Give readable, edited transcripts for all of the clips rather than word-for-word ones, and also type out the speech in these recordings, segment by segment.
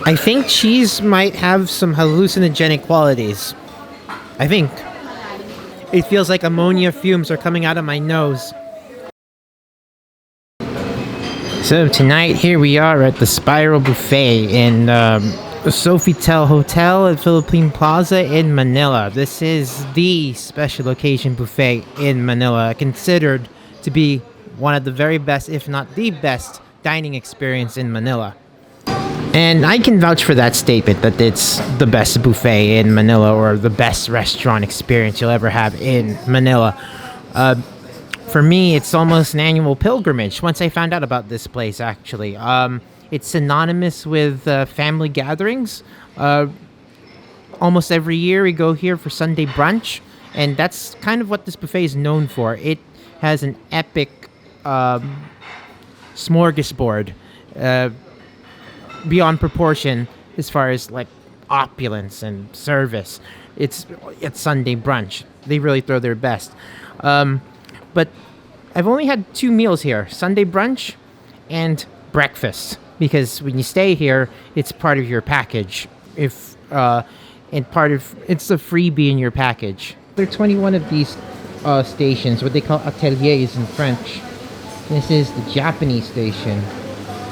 I think cheese might have some hallucinogenic qualities. I think. It feels like ammonia fumes are coming out of my nose. So tonight, here we are at the Spiral Buffet in Sofitel Hotel at Philippine Plaza in Manila. This is the special occasion buffet in Manila, considered to be one of the very best, if not the best, dining experience in Manila. And I can vouch for that statement, that it's the best buffet in Manila or the best restaurant experience you'll ever have in Manila. For me, it's almost an annual pilgrimage once I found out about this place, actually. It's synonymous with family gatherings. Almost every year we go here for Sunday Brunch, and that's kind of what this buffet is known for. It has an epic smorgasbord. Beyond proportion as far as like opulence and service. It's Sunday Brunch. They really throw their best. But I've only had 2 meals here, Sunday Brunch and breakfast, because when you stay here, it's part of your package. It's a freebie in your package. There are 21 of these stations, what they call ateliers in French. This is the Japanese station.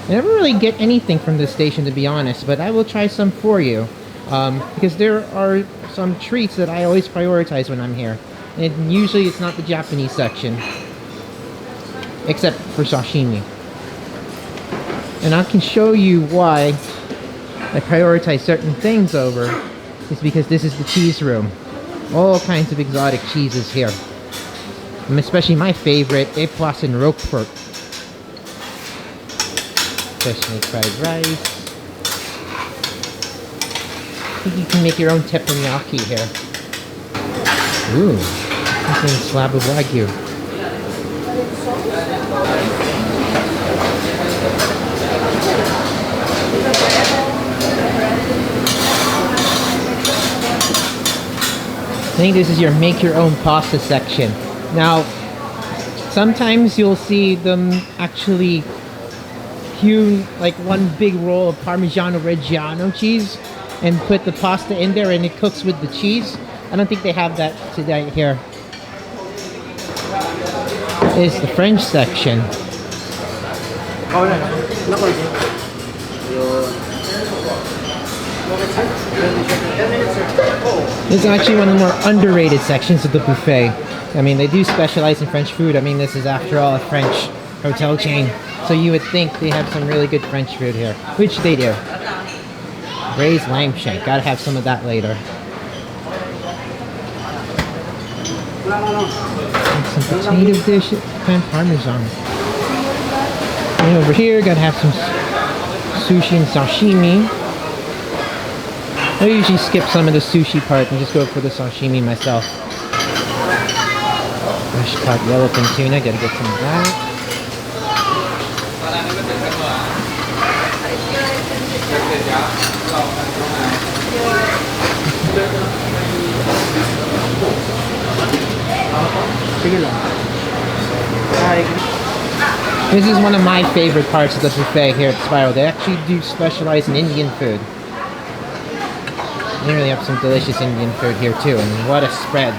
I never really get anything from this station, to be honest, but I will try some for you, because there are some treats that I always prioritize when I'm here, and usually it's not the Japanese section, except for sashimi. And I can show you why I prioritize certain things over, is because this is the cheese room. All kinds of exotic cheeses here, and especially my favorite, Époisse and Roquefort. Freshly fried rice. I think you can make your own teppanyaki here. Ooh, this is a slab of Wagyu. I think this is your make your own pasta section. Now, sometimes you'll see them actually hew like one big roll of Parmigiano Reggiano cheese and put the pasta in there and it cooks with the cheese. I don't think they have that today here. It's the French section. It's actually one of the more underrated sections of the buffet. I mean, they do specialize in French food. I mean, this is after all a French hotel chain. So you would think they have some really good French food here, which they do. Braised lamb shank, gotta have some of that later. And some potato dish and parmesan. And over here, gotta have some sushi and sashimi. I usually skip some of the sushi part and just go for the sashimi myself. Fresh caught yellowfin tuna, gotta get some of that. This is one of my favorite parts of the buffet here at Spiral. They actually do specialize in Indian food. They really have some delicious Indian food here too, and what a spread.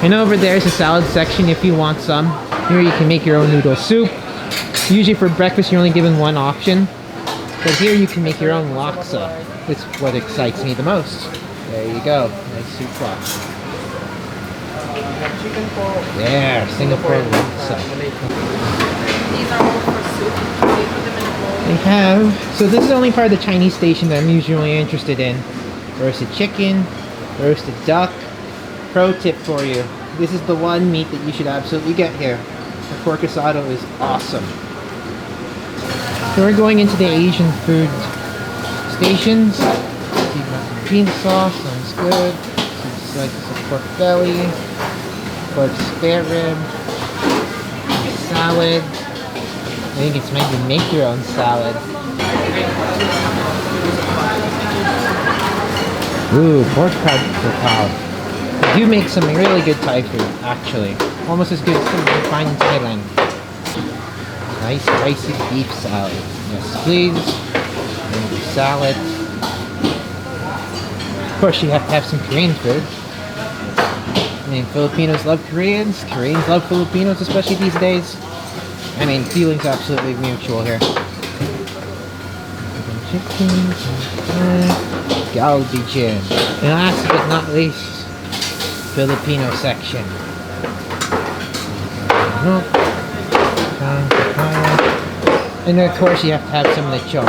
And over there is a salad section if you want some. Here you can make your own noodle soup. Usually for breakfast you're only given one option, but here you can make your own laksa. It's what excites me the most. There you go, nice soup pot. There, Singapore laksa. These are all for soup. They have, so this is the only part of the Chinese station that I'm usually interested in. Roasted chicken, roasted duck. Pro tip for you, this is the one meat that you should absolutely get here. The pork asado is awesome. So we're going into the Asian food stations. So you've got some bean sauce, sounds good. Some slices of pork belly, pork spare rib, salad. I think it's meant to make your own salad. Ooh, pork cow. They do make some really good Thai food, actually. Almost as good as some you can find in Thailand. Nice spicy beef salad. Yes, please. And the salad. Of course, you have to have some Korean food. I mean, Filipinos love Koreans. Koreans love Filipinos, especially these days. I mean, feelings are absolutely mutual here. Chicken, galbi-jin. And last but not least, Filipino section. And of course, you have to have some lechon.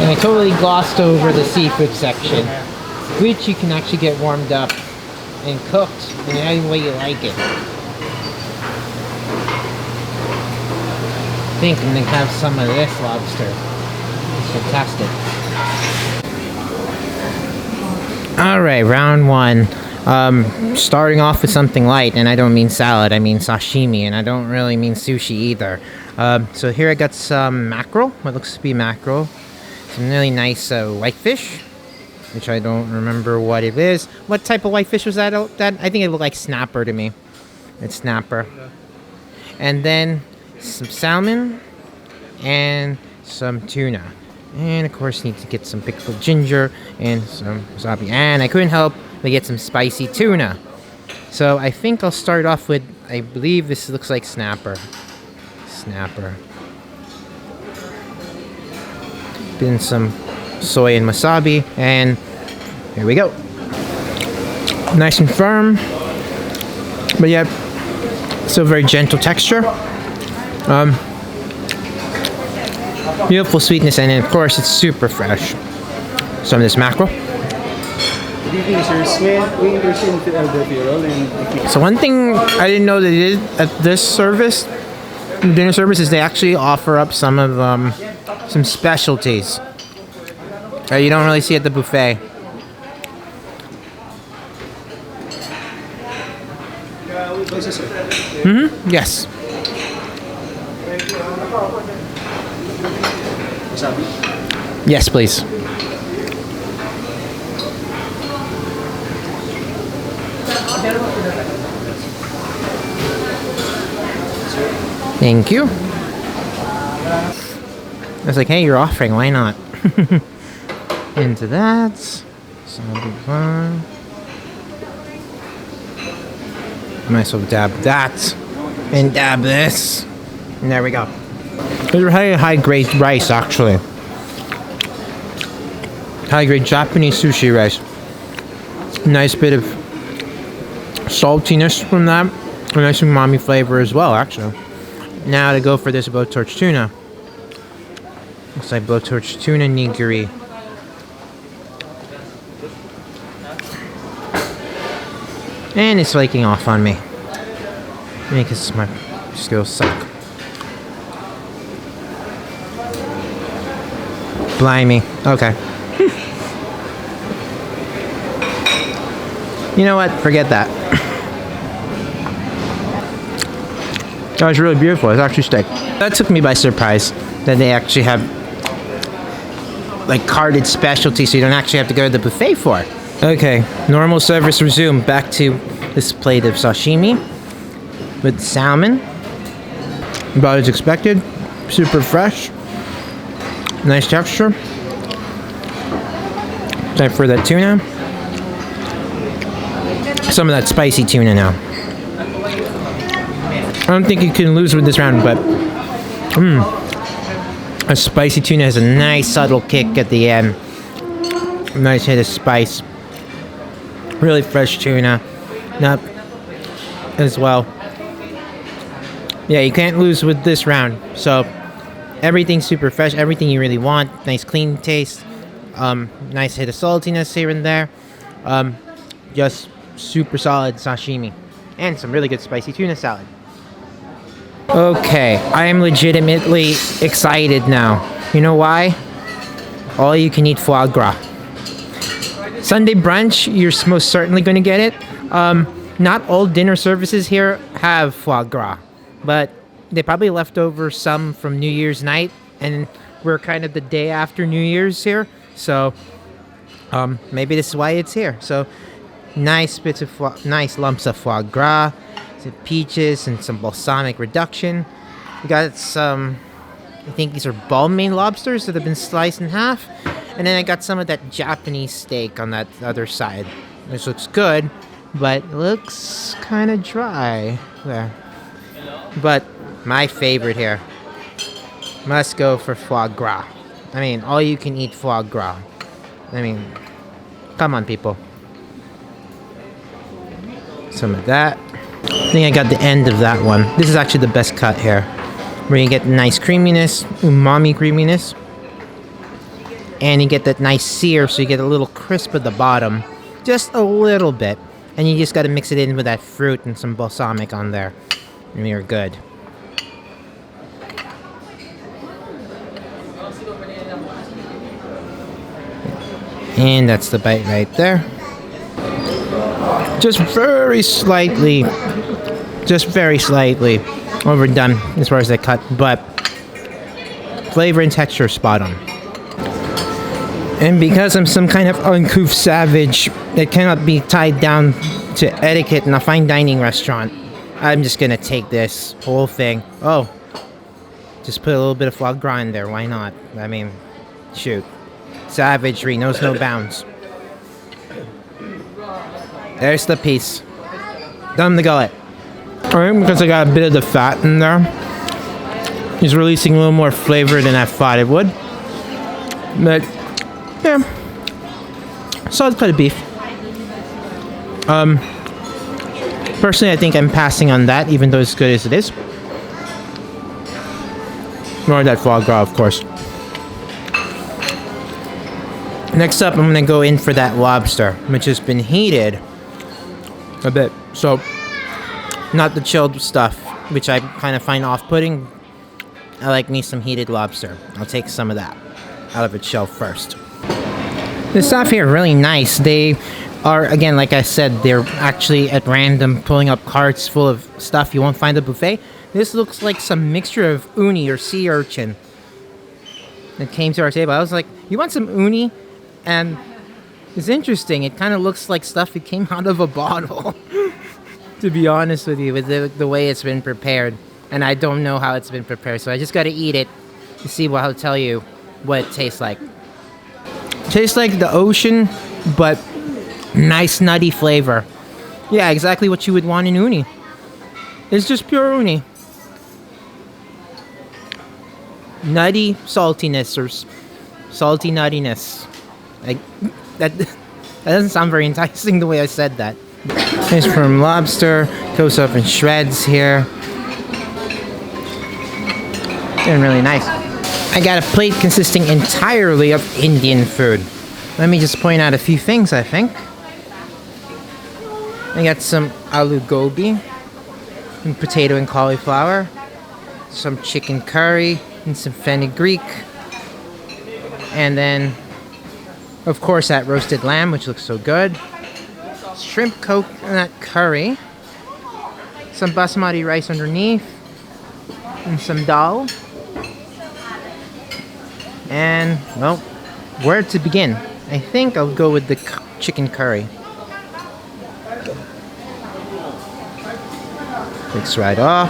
And I totally glossed over the seafood section, which you can actually get warmed up and cooked in any way you like it. I think I'm gonna have some of this lobster. It's fantastic. Alright, round one. Starting off with something light, and I don't mean salad, I mean sashimi, and I don't really mean sushi either. So here I got some mackerel, what looks to be mackerel. Some really nice whitefish, which I don't remember what it is. What type of whitefish was that? I think it looked like snapper to me. It's snapper. And then some salmon and some tuna. And of course need to get some pickled ginger and some wasabi. And I couldn't help but get some spicy tuna. So I think I'll start off with, I believe this looks like snapper. Snapper. In some soy and wasabi, and here we go. Nice and firm, but yet still very gentle texture. Beautiful sweetness, and then of course it's super fresh. Some of this mackerel. Good evening, sir. We interested in Philadelphia roll and So one thing I didn't know they did at this service, dinner service, is they actually offer up some of some specialties that you don't really see at the buffet. Yes. wasabi. Yes, please. Thank you. I was like, hey, you're offering, why not? Into that. So I'll do fine. Might as well dab that. And dab this. And there we go. These are high grade rice, actually. High grade Japanese sushi rice. Nice bit of saltiness from that. A nice umami flavor as well, actually. Now to go for this blowtorch tuna. Looks like blowtorch tuna nigiri. And it's flaking off on me. Because my skills suck. Blimey. Okay. You know what? Forget that. That was really beautiful. It's actually steak. That took me by surprise that they actually have like carded specialties, so you don't actually have to go to the buffet for it. Okay, normal service resumed. Back to this plate of sashimi with salmon. About as expected. Super fresh. Nice texture. Time for that tuna. Some of that spicy tuna now. I don't think you can lose with this round, but a spicy tuna has a nice subtle kick at the end. Nice hit of spice. Really fresh tuna. Not as well. Yeah, you can't lose with this round. So everything's super fresh. Everything you really want. Nice clean taste. Nice hit of saltiness here and there. Just super solid sashimi. And some really good spicy tuna salad. Okay, I am legitimately excited now. You know why? All you can eat foie gras. Sunday brunch, you're most certainly going to get it. Not all dinner services here have foie gras, but they probably left over some from New Year's night, and we're kind of the day after New Year's here, so maybe this is why it's here. So nice bits of nice lumps of foie gras, some peaches and some balsamic reduction. We got some I think these are Balmain lobsters that have been sliced in half. And then I got some of that Japanese steak on that other side. This looks good, but it looks kind of dry there. But my favorite here, must go for foie gras. I mean, all you can eat foie gras. I mean, come on, people. Some of that. I think I got the end of that one. This is actually the best cut here, where you get nice creaminess, umami creaminess, and you get that nice sear, so you get a little crisp at the bottom, just a little bit, and you just got to mix it in with that fruit and some balsamic on there, and you're good. And that's the bite right there. Just very slightly overdone as far as the cut, but flavor and texture spot on. And because I'm some kind of uncouth savage that cannot be tied down to etiquette in a fine dining restaurant, I'm just gonna take this whole thing. Oh, just put a little bit of foie gras in there. Why not? I mean, shoot. Savagery knows no bounds. There's the piece. Down the gullet. Alright, because I got a bit of the fat in there, it's releasing a little more flavor than I thought it would. But, yeah. Solid cut of beef. Personally, I think I'm passing on that, even though it's good as it is. Nor that foie gras, of course. Next up, I'm going to go in for that lobster, which has been heated a bit. So, not the chilled stuff, which I kind of find off-putting. I like me some heated lobster. I'll take some of that out of its shell first. The staff here are really nice. They are, again, like I said, they're actually at random pulling up carts full of stuff you won't find at the buffet. This looks like some mixture of uni or sea urchin that came to our table. I was like, you want some uni? And it's interesting. It kind of looks like stuff that came out of a bottle, to be honest with you, with the way it's been prepared. And I don't know how it's been prepared, so I just got to eat it to see what I'll tell you what it tastes like. Tastes like the ocean, but nice nutty flavor. Yeah, exactly what you would want in uni. It's just pure uni. Nutty saltiness or salty nuttiness. That doesn't sound very enticing the way I said that. It's from lobster, goes up in shreds here. And really nice. I got a plate consisting entirely of Indian food. Let me just point out a few things, I think. I got some aloo gobi, and potato and cauliflower, some chicken curry, and some fenugreek. And then, of course, that roasted lamb, which looks so good. Shrimp coconut curry. Some basmati rice underneath. And some dal. And, well, where to begin? I think I'll go with the chicken curry. Mix right off.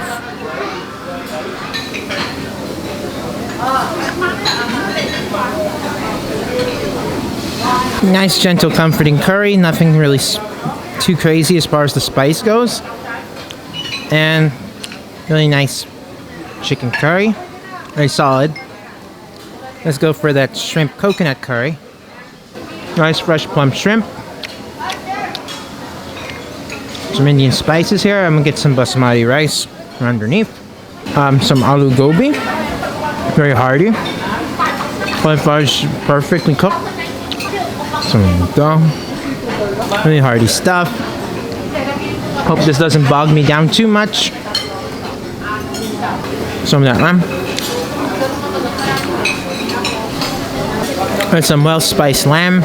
Nice, gentle, comforting curry. Nothing really too crazy as far as the spice goes. And really nice chicken curry. Very solid. Let's go for that shrimp coconut curry. Nice fresh plum shrimp. Some Indian spices here. I'm gonna get some basmati rice underneath. Some aloo gobi. Very hearty. Cauliflower is perfectly cooked. Some dal. Really hearty stuff. Hope this doesn't bog me down too much. Some of that lamb. And some well-spiced lamb,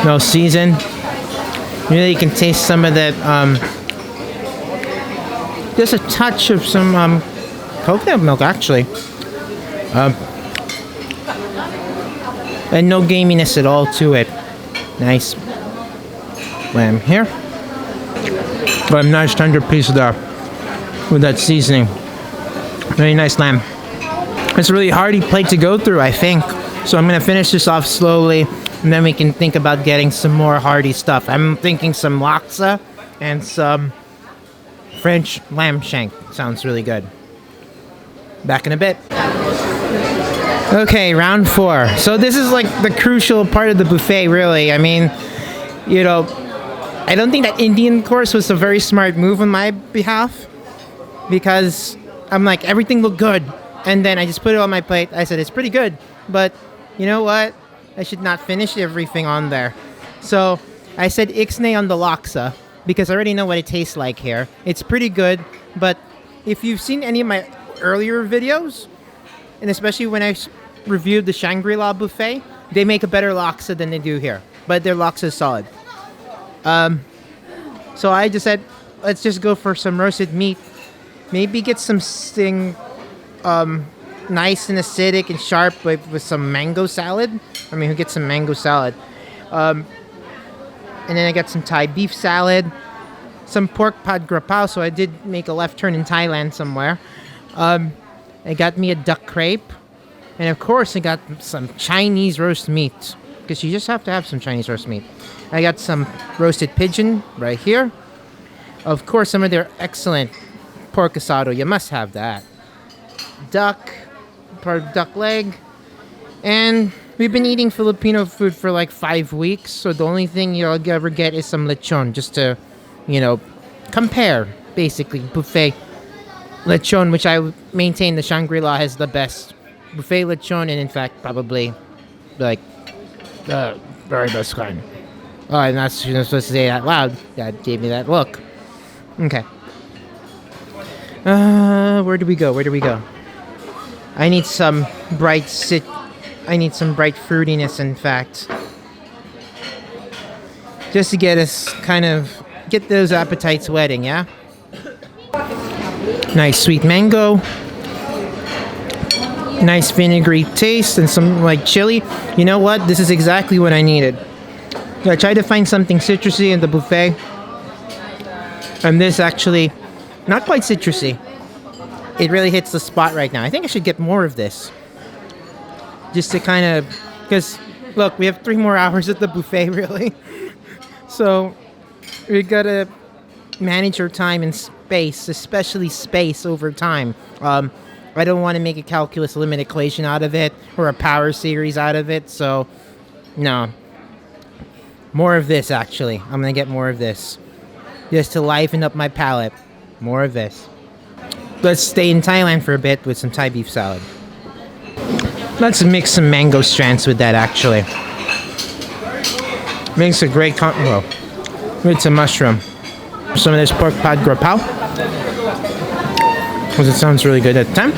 well-seasoned. Really, you can taste some of that, just a touch of some coconut milk, actually. And no gaminess at all to it. Nice lamb here. But a nice tender piece there with that seasoning. Very nice lamb. It's a really hardy plate to go through, I think. So I'm gonna finish this off slowly, and then we can think about getting some more hearty stuff. I'm thinking some laksa and some French lamb shank. Sounds really good. Back in a bit. Okay, round 4. So this is like the crucial part of the buffet, really. I mean, you know, I don't think that Indian course was a very smart move on my behalf, because I'm like, everything looked good, and then I just put it on my plate. I said, it's pretty good, but you know what? I should not finish everything on there. So I said ixnay on the laksa, because I already know what it tastes like here. It's pretty good, but if you've seen any of my earlier videos, and especially when I reviewed the Shangri-La buffet, they make a better laksa than they do here, but their laksa is solid. So I just said, let's just go for some roasted meat. Maybe get something nice and acidic and sharp with some mango salad. I mean, who gets some mango salad? And then I got some Thai beef salad, some pork pad grapao. So I did make a left turn in Thailand somewhere. I got me a duck crepe. And of course, I got some Chinese roast meat, because you just have to have some Chinese roast meat. I got some roasted pigeon right here. Of course, some of their excellent pork asado. You must have that. Duck, part of duck leg. And we've been eating Filipino food for like 5 weeks, so the only thing you'll ever get is some lechon, just to, you know, compare, basically. Buffet lechon, which I maintain the Shangri-La has the best buffet lechon, and in fact, probably, like, the very best kind. Oh, I'm not supposed to say it out loud. That gave me that look. Okay. Where do we go? Where do we go? I need some bright fruitiness, in fact. Just to get us get those appetites wetting, yeah? Nice sweet mango. Nice vinegary taste and some like chili. You know what? This is exactly what I needed. I tried to find something citrusy in the buffet. And this actually, not quite citrusy. It really hits the spot right now. I think I should get more of this. Just to kind of, because look, we have 3 more hours at the buffet, really. So we gotta manage our time and space, especially space over time. I don't want to make a calculus limit equation out of it or a power series out of it. So no. More of this, actually. I'm gonna get more of this. Just to liven up my palate. More of this. Let's stay in Thailand for a bit with some Thai beef salad. Let's mix some mango strands with that, actually. Makes a great combo with some mushroom. Some of this pork pad grapao, because it sounds really good at the time.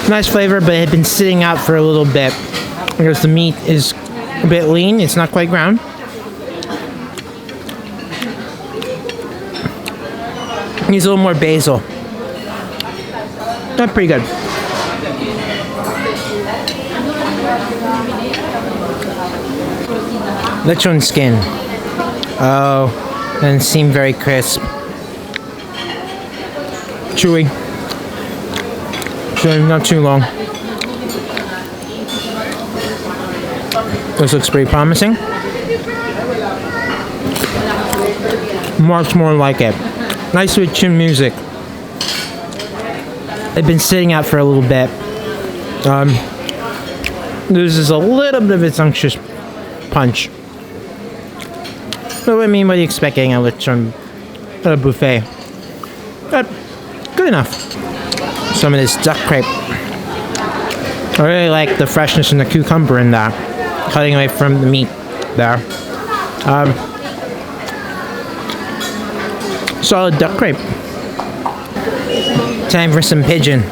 Nice flavor, but it had been sitting out for a little bit because the meat is a bit lean. It's not quite ground. Needs a little more basil. Not pretty good. Lechon skin. Oh, doesn't seem very crisp. Chewy. Chewy, not too long. This looks pretty promising. Much more like it. Nice with chin music. They've been sitting out for a little bit. Loses a little bit of its unctuous punch. So, I mean, what are you expecting at a buffet? But good enough. Some of this duck crepe. I really like the freshness and the cucumber in that. Cutting away from the meat there. Solid duck crepe. Time for some pigeon.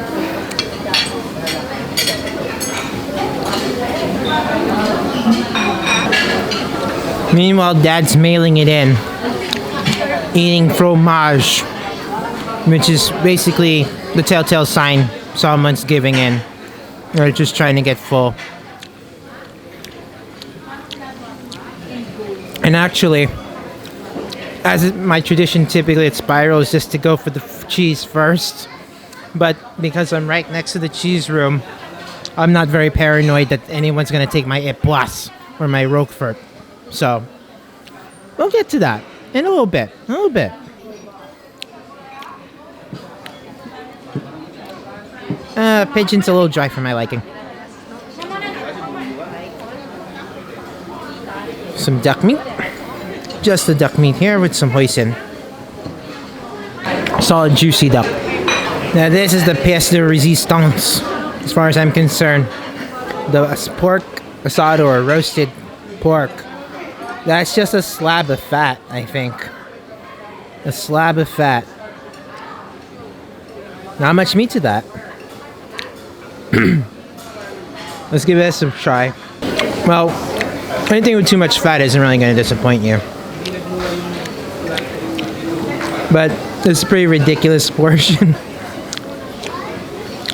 Meanwhile, Dad's mailing it in. Eating fromage, which is basically the telltale sign someone's giving in. Or just trying to get full. And actually, as my tradition typically at Spiral is just to go for the cheese first. But because I'm right next to the cheese room, I'm not very paranoid that anyone's gonna take my époisse or my roquefort. So we'll get to that in a little bit. Pigeon's a little dry for my liking. Some duck meat. Just the duck meat here with some hoisin. Solid juicy duck. Now this is the pièce de résistance, as far as I'm concerned. The pork asado or roasted pork. That's just a slab of fat, I think. A slab of fat. Not much meat to that. Let's give this a try. Well, anything with too much fat isn't really going to disappoint you. But it's a pretty ridiculous portion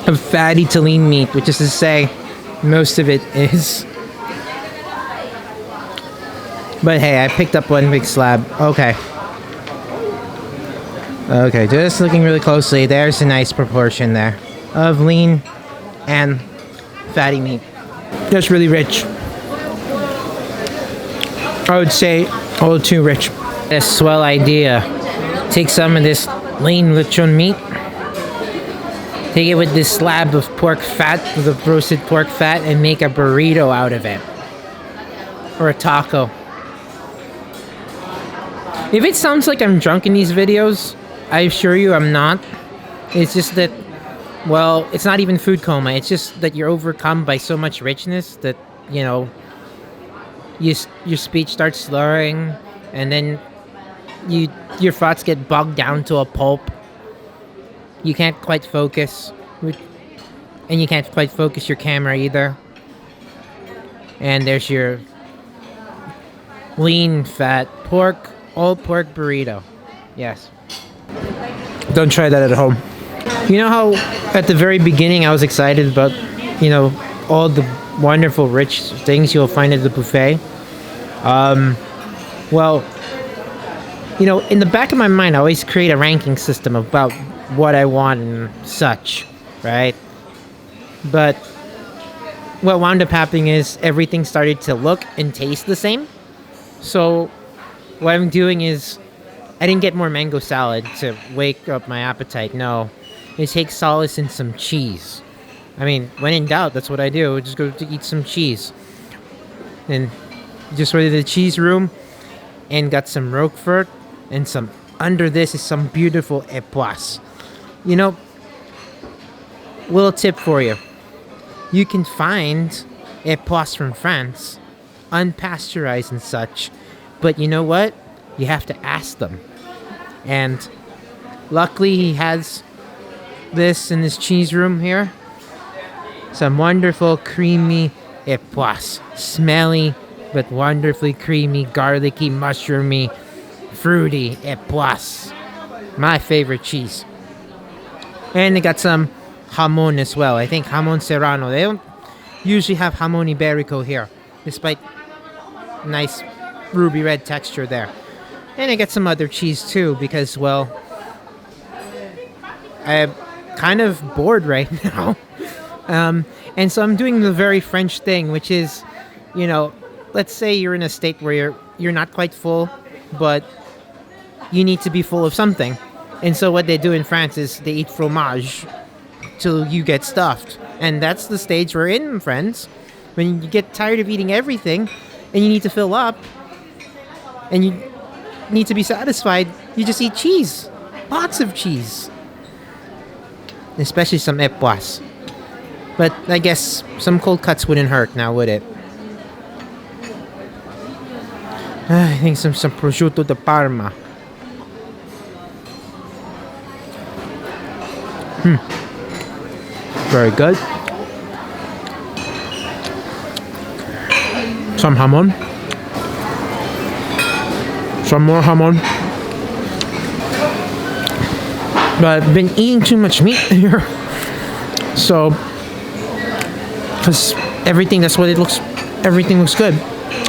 of fatty to lean meat, which is to say, most of it is. But hey, I picked up one big slab. Okay, just looking really closely, there's a nice proportion there of lean and fatty meat. Just really rich. I would say a little too rich. A swell idea. Take some of this lean lechon meat. Take it with this slab of pork fat, the roasted pork fat, and make a burrito out of it. Or a taco. If it sounds like I'm drunk in these videos, I assure you I'm not. It's just that, well, it's not even food coma. It's just that you're overcome by so much richness that, you know, your speech starts slurring, and then your thoughts get bogged down to a pulp. You can't quite focus, and you can't quite focus your camera either. And there's your lean fat all pork burrito. Yes. Don't try that at home. You know how at the very beginning I was excited about, you know, all the wonderful rich things you'll find at the buffet? Well, you know, in the back of my mind, I always create a ranking system about what I want and such, right? But what wound up happening is everything started to look and taste the same. So what I'm doing is, I didn't get more mango salad to wake up my appetite. No, it takes solace in some cheese. I mean, when in doubt, that's what I do. Just go to eat some cheese. And just went to the cheese room and got some roquefort and some, under this is some beautiful époisse. You know, little tip for you. You can find époisse from France, unpasteurized and such, but you know what? You have to ask them. And luckily he has this in his cheese room here. Some wonderful creamy époisse. Smelly, but wonderfully creamy, garlicky, mushroomy, fruity époisse. My favorite cheese. And they got some jamon as well. I think jamon serrano. They don't usually have jamon iberico here, despite nice ruby red texture there. And I got some other cheese too, because, well, I'm kind of bored right now. And so I'm doing the very French thing, which is, you know, let's say you're in a state where you're not quite full, but you need to be full of something. And so what they do in France is they eat fromage till you get stuffed. And that's the stage we're in, friends. When you get tired of eating everything and you need to fill up and you need to be satisfied, you just eat cheese. Lots of cheese. Especially some époisse. But I guess some cold cuts wouldn't hurt now, would it? I think some prosciutto de Parma. Very good. Some jamon. Some more jamon. But I've been eating too much meat here. So, because everything, that's what it looks, everything looks good.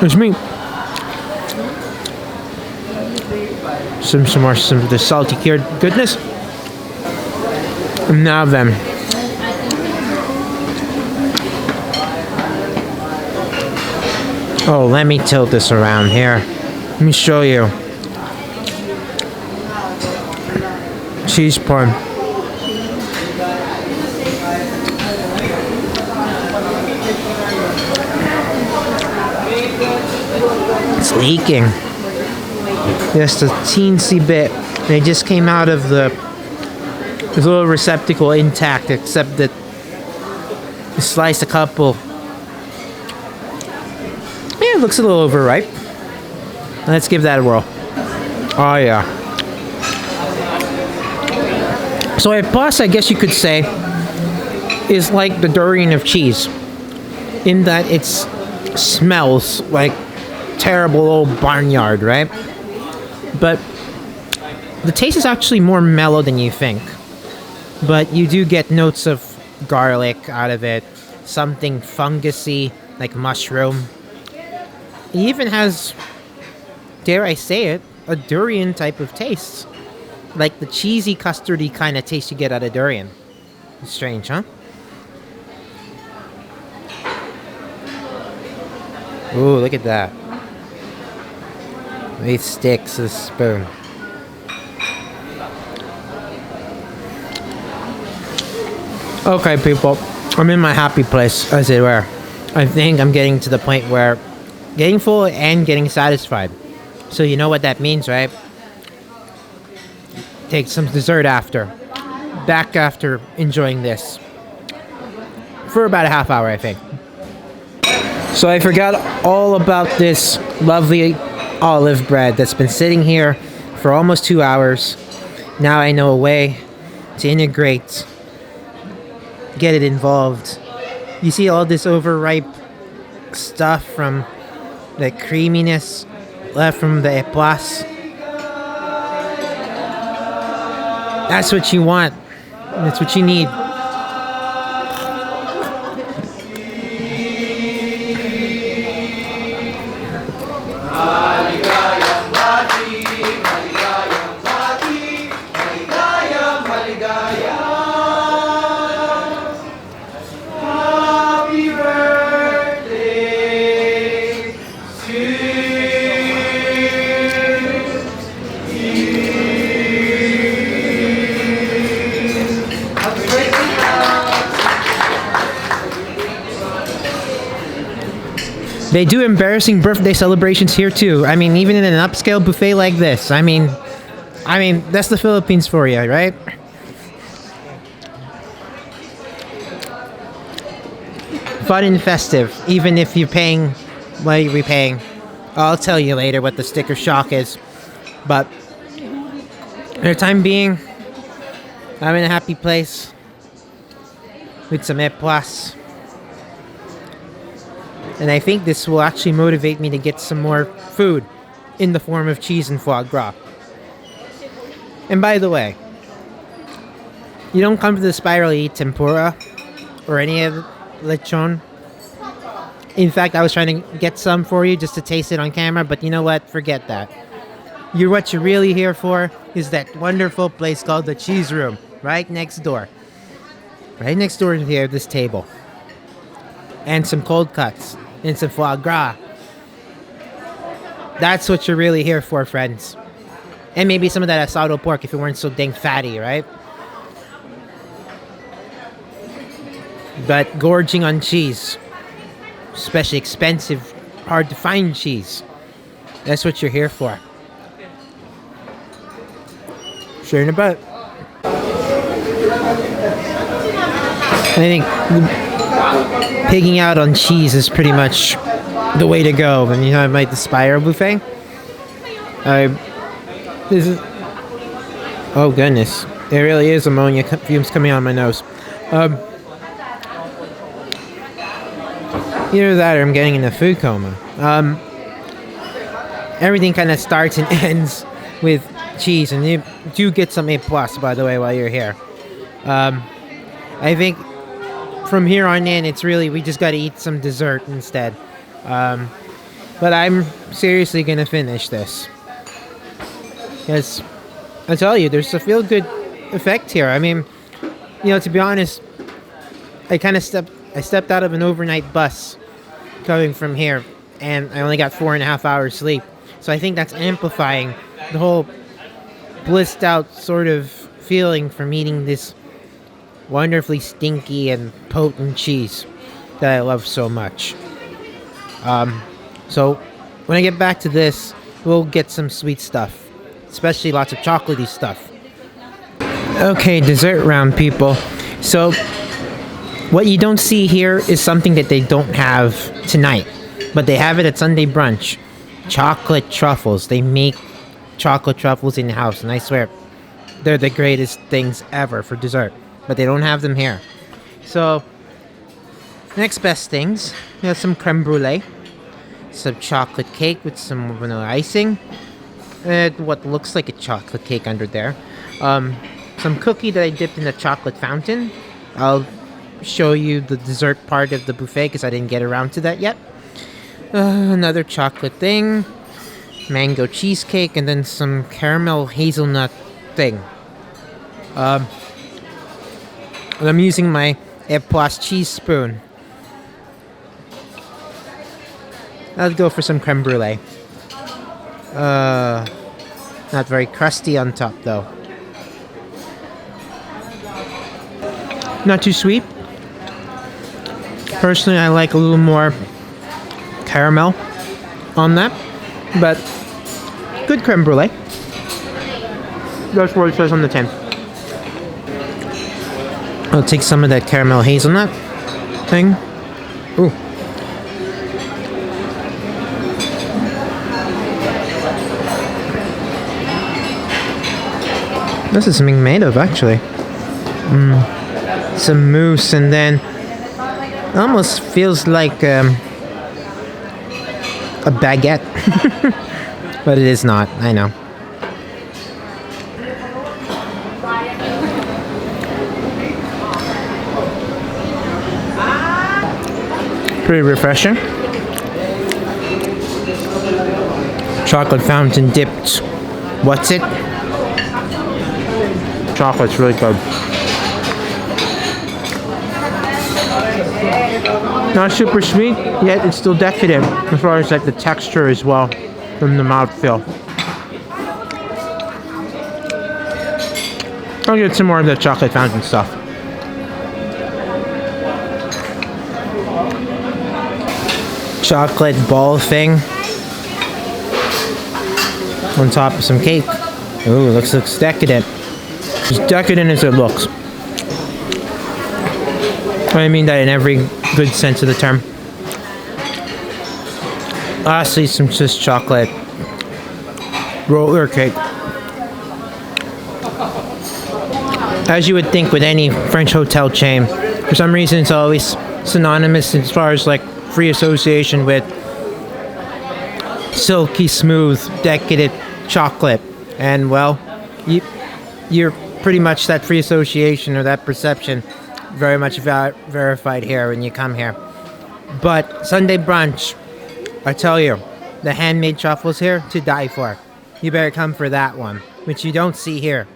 There's meat. Some of the salty cured goodness. Now then. Oh, let me tilt this around here. Let me show you. Cheese porn. It's leaking. Just a teensy bit. And it just came out of the little receptacle intact, except that you sliced a couple. Yeah, it looks a little overripe. Let's give that a whirl. Oh yeah. So a pus, I guess you could say, is like the durian of cheese, in that it smells like terrible old barnyard, right? But the taste is actually more mellow than you think. But you do get notes of garlic out of it, something fungusy like mushroom. It even has, dare I say it, a durian type of taste. Like the cheesy, custardy kind of taste you get out of durian. Strange, huh? Ooh, look at that. It sticks to the spoon. Okay, people. I'm in my happy place, as it were. I think I'm getting to the point where getting full and getting satisfied. So you know what that means, right? Take some dessert after. Back after enjoying this. For about a half hour, I think. So I forgot all about this lovely olive bread that's been sitting here for almost 2 hours. Now I know a way to integrate, get it involved. You see all this overripe stuff from the creaminess left from the épaisse. That's what you want. That's what you need. They do embarrassing birthday celebrations here too. I mean, even in an upscale buffet like this. I mean, that's the Philippines for you, right? Fun and festive, even if you're paying. What are we paying? I'll tell you later what the sticker shock is. But for the time being, I'm in a happy place with some épaisse. And I think this will actually motivate me to get some more food in the form of cheese and foie gras. And by the way, you don't come to the Spiral to eat tempura or any of lechon. In fact, I was trying to get some for you just to taste it on camera, but you know what? Forget that. What you're really here for is that wonderful place called the Cheese Room, right next door. Right next door to here, this table. And some cold cuts. And some foie gras. That's what you're really here for, friends. And maybe some of that asado pork if it weren't so dang fatty, right? But gorging on cheese. Especially expensive, hard to find cheese. That's what you're here for. Sure in a bit. I think pigging out on cheese is pretty much the way to go. And you know, I might the Spiral buffet. This is. Oh goodness, there really is ammonia fumes coming out of my nose. Either that, or I'm getting in a food coma. Everything kind of starts and ends with cheese, and you do get some épaisse, by the way, while you're here. I think from here on in, it's really, we just got to eat some dessert instead. But I'm seriously gonna finish this. Because, I tell you, there's a feel-good effect here. I mean, You know, to be honest, I stepped out of an overnight bus coming from here, and I only got 4.5 hours sleep. So I think that's amplifying the whole blissed out sort of feeling from eating this wonderfully stinky and potent cheese that I love so much. So when I get back to this, we'll get some sweet stuff, especially lots of chocolatey stuff. Okay, dessert round, people. So what you don't see here is something that they don't have tonight, but they have it at Sunday Brunch. Chocolate truffles. They make chocolate truffles in the house, and I swear, they're the greatest things ever for dessert, but they don't have them here. So, next best things, we have some creme brulee, some chocolate cake with some vanilla icing, and what looks like a chocolate cake under there, some cookie that I dipped in a chocolate fountain. I'll show you the dessert part of the buffet because I didn't get around to that yet. Another chocolate thing, mango cheesecake, and then some caramel hazelnut thing. And I'm using my Epoisse cheese spoon. I'll go for some creme brulee. Not very crusty on top though. Not too sweet. Personally, I like a little more caramel on that, but good creme brulee. That's what it says on the tin. I'll take some of that caramel hazelnut thing. Ooh. This is something made of, actually. Some mousse, and then it almost feels like a baguette. But it is not, I know. Pretty refreshing. Chocolate fountain dipped. What's it? Chocolate's really good. Not super sweet, yet it's still decadent as far as like the texture as well from the mouthfeel. I'll get some more of the chocolate fountain stuff. Chocolate ball thing on top of some cake. Ooh, looks decadent. As decadent as it looks. I mean that in every good sense of the term. Lastly, some Swiss chocolate roller cake. As you would think with any French hotel chain, for some reason it's always synonymous as far as like free association with silky smooth, decadent chocolate. And well, you're pretty much that free association or that perception very much verified here when you come here. But Sunday Brunch, I tell you, the handmade truffles here to die for. You better come for that one, which you don't see here.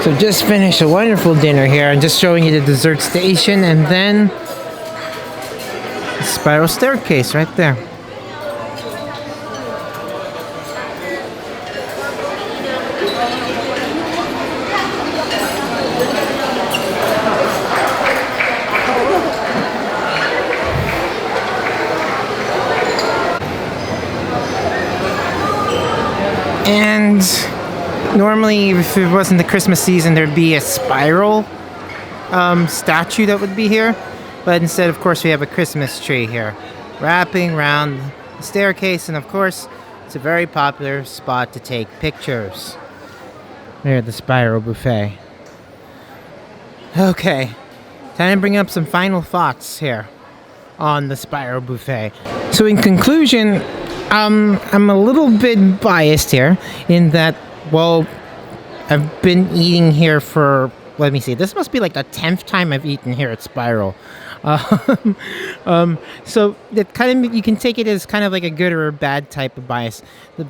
So just finished a wonderful dinner here. I'm just showing you the dessert station and then the spiral staircase right there. And normally, if it wasn't the Christmas season, there'd be a spiral statue that would be here. But instead, of course, we have a Christmas tree here, wrapping around the staircase. And of course, it's a very popular spot to take pictures. There at the spiral buffet. Okay, Time to bring up some final thoughts here on the Spiral Buffet. So in conclusion, I'm a little bit biased here in that, well, I've been eating here for, let me see, this must be like the 10th time I've eaten here at Spiral. So that kind of, you can take it as kind of like a good or a bad type of bias.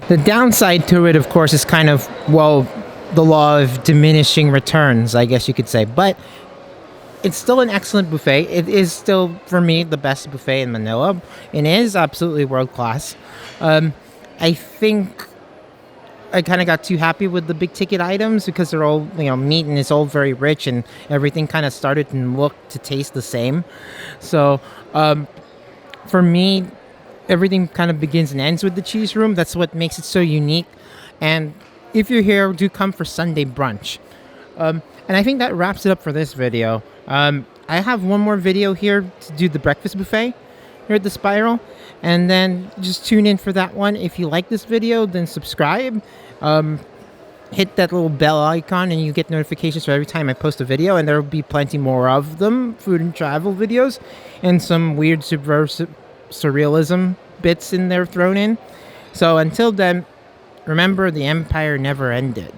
The downside to it, of course, is kind of, well, the law of diminishing returns, I guess you could say. But it's still an excellent buffet. It is still, for me, the best buffet in Manila. It is absolutely world class. I think I kind of got too happy with the big ticket items because they're all, meat and it's all very rich and everything kind of started and looked to taste the same. So, for me, everything kind of begins and ends with the cheese room. That's what makes it so unique. And if you're here, do come for Sunday brunch. And I think that wraps it up for this video. I have one more video here to do the breakfast buffet here at the Spiral. And then just tune in for that one. If you like this video, then subscribe. Hit that little bell icon and you get notifications for every time I post a video. And there will be plenty more of them, food and travel videos. And some weird subversive surrealism bits in there thrown in. So until then, remember the empire never ended.